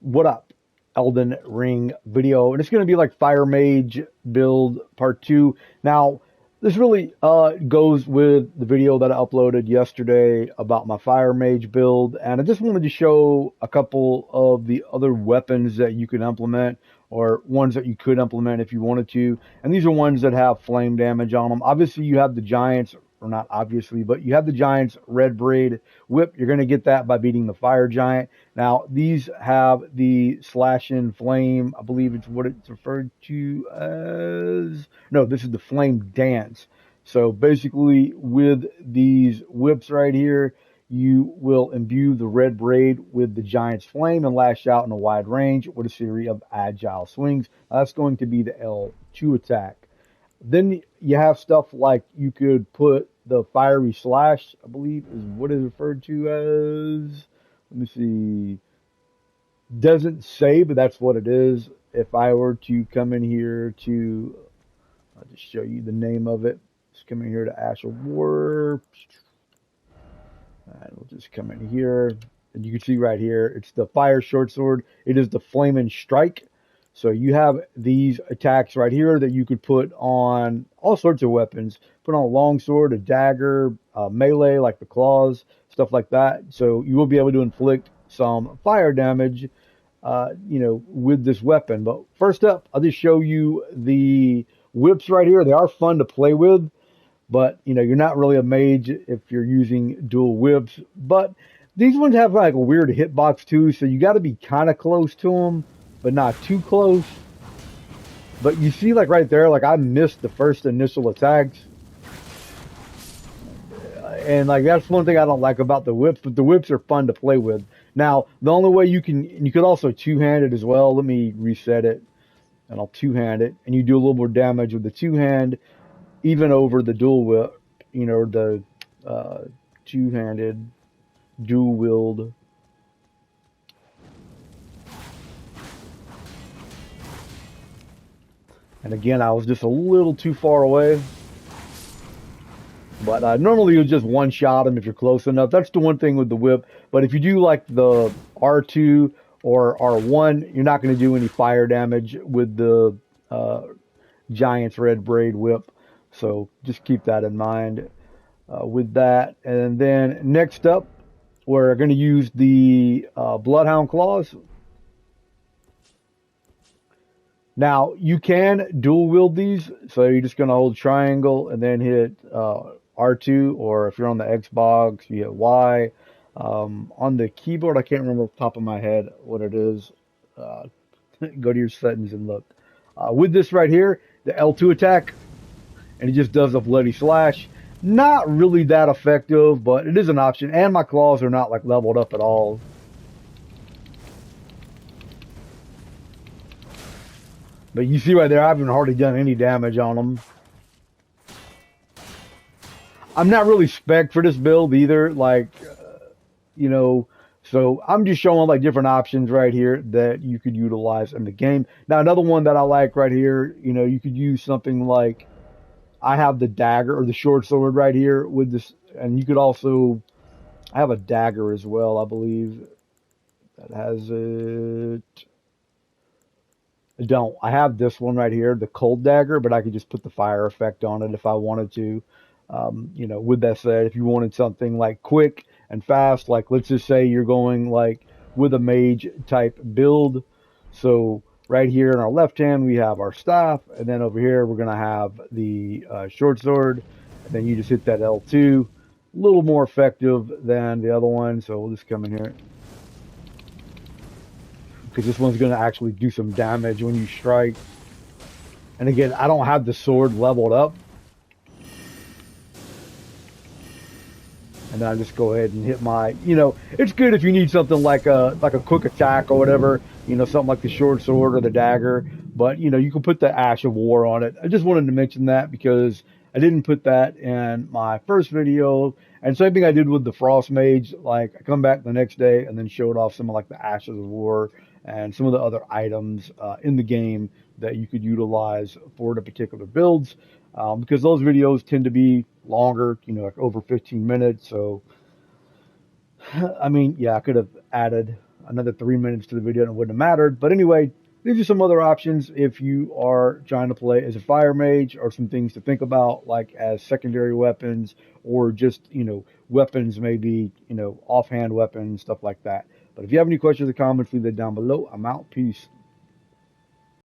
What up? Elden Ring video, and it's going to be like Fire Mage build part 2. Now, this really goes with the video that I uploaded yesterday about my Fire Mage build, and I just wanted to show a couple of the other weapons that you can implement, or ones that you could implement if you wanted to. And these are ones that have flame damage on them. Obviously, you have the Giants, or not obviously, but you have the Giant's Red Braid Whip. You're going to get that by beating the Fire Giant. Now, these have the Slash and Flame. I believe it's what it's referred to as. No, this is the Flame Dance. So basically, with these whips right here, you will imbue the Red Braid with the Giant's Flame and lash out in a wide range with a series of agile swings. That's going to be the L2 attack. Then you have stuff like you could put the Fiery Slash, I believe is what is referred to as. Let me see. Doesn't say, but that's what it is. If I were to come in here to, I'll just show you the name of it. Just come in here to Ash of War. And we'll just come in here. And you can see right here, it's the Fire Short Sword. It is the Flaming Strike. So you have these attacks right here that you could put on all sorts of weapons. Put on a longsword, a dagger, melee like the claws, stuff like that. So you will be able to inflict some fire damage, with this weapon. But first up, I'll just show you the whips right here. They are fun to play with, but you're not really a mage if you're using dual whips. But these ones have like a weird hitbox too, so you got to be kind of close to them, but not too close. But you see, like right there, like I missed the first initial attacks. And like that's one thing I don't like about the whips, but the whips are fun to play with. Now, the only way you could also two-hand it as well. Let me reset it, and I'll two-hand it, and you do a little more damage with the two-hand, even over the dual whip, the two-handed, dual-wield. And again, I was just a little too far away. But normally you'll just one-shot them if you're close enough. That's the one thing with the whip. But if you do like the R2 or R1, you're not going to do any fire damage with the Giant's Red Braid Whip. So just keep that in mind with that. And then next up, we're going to use the Bloodhound Claws. Now, you can dual wield these. So you're just going to hold triangle and then hit R2, or if you're on the Xbox, you hit Y. On the keyboard, I can't remember off the top of my head what it is. Go to your settings and look. With this right here, the L2 attack, and it just does a bloody slash. Not really that effective, but it is an option, and my claws are not like leveled up at all. But you see right there, I haven't hardly done any damage on them. I'm not really spec'd for this build either, so I'm just showing like different options right here that you could utilize in the game. Now, another one that I like right here, you could use something like, I have the dagger or the short sword right here with this, and you could also, I have a dagger as well, I believe, that has it. I have this one right here, the cold dagger, but I could just put the fire effect on it if I wanted to. With that said, if you wanted something like quick and fast, like let's just say you're going like with a mage type build. So right here in our left hand, we have our staff, and then over here, we're going to have the short sword. And then you just hit that L2, a little more effective than the other one. So we'll just come in here, because this one's going to actually do some damage when you strike. And again, I don't have the sword leveled up. And then I just go ahead and hit my, it's good if you need something like a quick attack or whatever, something like the short sword or the dagger. But, you can put the Ash of War on it. I just wanted to mention that because I didn't put that in my first video. And same thing I did with the Frost Mage. Like, I come back the next day and then showed off some of like the Ashes of War and some of the other items in the game that you could utilize for the particular builds. Because those videos tend to be longer, like over 15 minutes. So, I mean, yeah, I could have added another 3 minutes to the video and it wouldn't have mattered. But anyway, these are some other options if you are trying to play as a fire mage, or some things to think about, like as secondary weapons, or just, weapons, maybe, offhand weapons, stuff like that. But if you have any questions or comments, leave that down below. I'm out. Peace.